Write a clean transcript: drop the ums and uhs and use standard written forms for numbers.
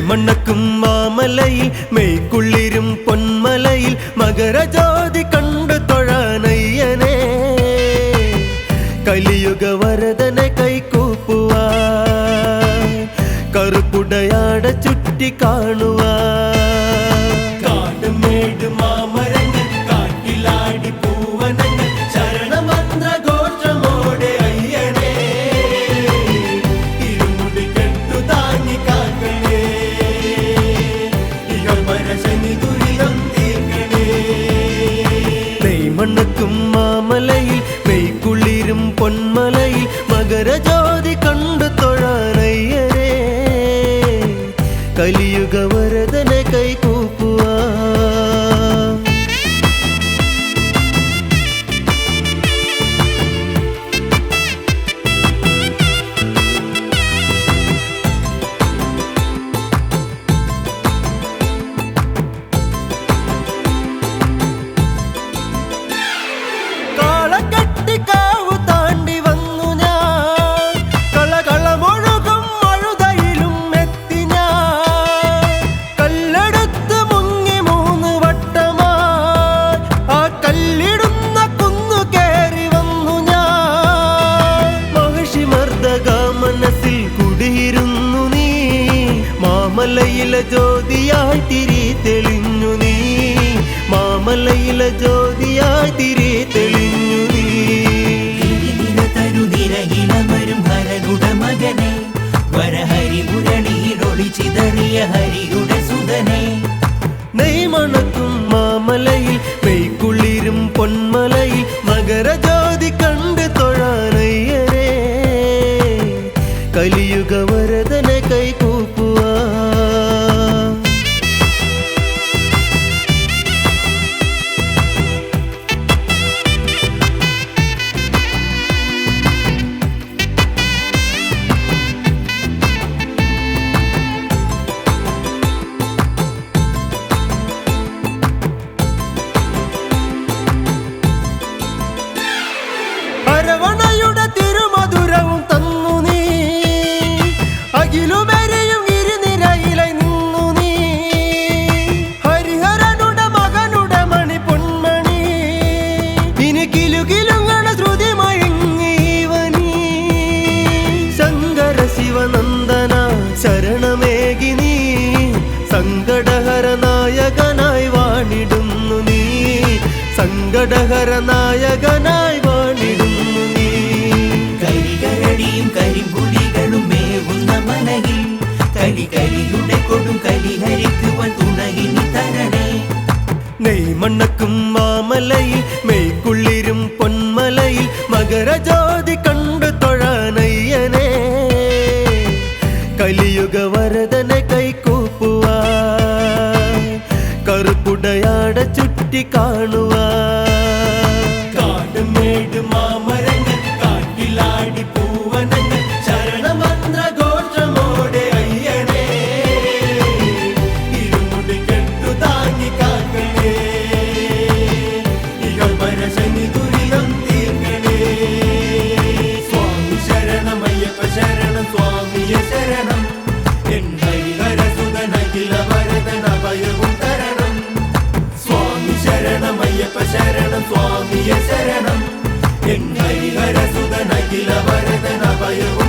മണ്ണക്കും മാമലയിൽ മെയ്ക്കുള്ളിരും പൊന്മലയിൽ മകരജ്യോതി കണ്ടു തൊഴാനയ്യനെ കലിയുഗ വരദനെ കൈകൂപ്പുവാ കറുപ്പുടയാട ചുറ്റി കാണുവാ കാടുമേട് മാമരങ്ങൾ കാട്ടിലാടി പൂവനങ്ങൾ ശരണമന്ത്ര ഘോഷമോടെ അയ്യനെ ഇരുമുടി കെട്ടു താങ്ങി കാക്കണേ ഇഹപരശനി ദുരിതം തീർക്കണേ നെയ്മണ്ണക്കും മാമലയിൽ മെയ്ക്കുള്ളിരും പൊന്മലയിൽ മകരജ്യോതി കണ്ടു തൊഴാനയ്യനെ കലിയുഗ വരദനെ കൈകൂപ്പുവാ കാളകെട്ടിക്കാവു താണ്ടി വന്നു ഞാൻ കളകളമൊഴുകും മഴുതയിലും എത്തി ഞാൻ കല്ലെടുത്ത് മുങ്ങി 3 വട്ടമായി ആ കല്ലിടുന്ന കുന്നു കയറി വന്നു ഞാൻ മഹിഷി മർദ്ദക മനസ്സിൽ കുടിയിരുന്നു നീ മാമലയിലെ ജ്യോതിയായി തിരി തെളിഞ്ഞു നീ മാമലയിലെ ജ്യോതിയായി തിരി തെളിഞ്ഞു നീ തരുനിരയിലമരും ഹരനുടെ മകനെ വരഹരി മുരളിയിലൊളി ചിതറിയ ഹരിയുടെ സുതനെ നെയ്മണക്കും മാമലയിൽ മെയ്ക്കുള്ളിരും പൊന്മലയിൽ മകരജ്യോതി കണ്ട് തൊഴാനയ്യനെ കലിയുഗ വരദനെ കൈകൂപ്പുവാ അരവണയുടെ തിരുമധുരവും തന്നു നീ അഖിലുമെരിയും ഇരുനിരയിലെ നിന്നു നീ ഹരിഹരനുടെ മകനുടെ മണി പൊന്മണി ഇനി കിലുകിലുങ്ങണ ശ്രുതി മയങ്ങീവനീ ശങ്കര ശിവനന്ദന ശരണമേകി നീ സങ്കടഹര നായകനായി വാണിടുന്നു നീ സങ്കടഹര നായകനായി വാണിടുന്നു നീ കരികരടിയും കരിമ്പുലികളും മേവുന്ന മനയിൽ കരികരിയുടെ കൊടും കരിഹരിക്കുവാൻ തുണയിനി തരണേ നെയ്മണ്ണക്കും മാമലയിൽ മെയ്ക്കുള്ളിരും പൊന്മലയിൽ മകരജ്യോതി കണ്ടു തൊഴാനയ്യനെ കലിയുഗ വരദനെ കൈകൂപ്പുവാ കറുപ്പുടയാട ചുറ്റി കാണുവാ കാടുമേട് മാമരങ്ങൾ കാട്ടിലാടി പൂവനങ്ങൾ ശരണമന്ത്ര ഘോഷമോടെ അയ്യനെ ഇരുമുടി കെട്ടു താങ്ങി കാക്കണേ ഇഹപരശനി ദുരിതം തീർക്കണേ സ്വാമി ശരണമയ്യപ്പ ശരണം സ്വാമിയെ ശരണം എൻ ഹരിഹരസുതനഖില വരദന ഭയവും തരണം സ്വാമി ശരണമയ്യപ്പ ശരണം സ്വാമിയെ ശരണം എൻ ഹരിഹരസുതനഖില വരദന ഭയവും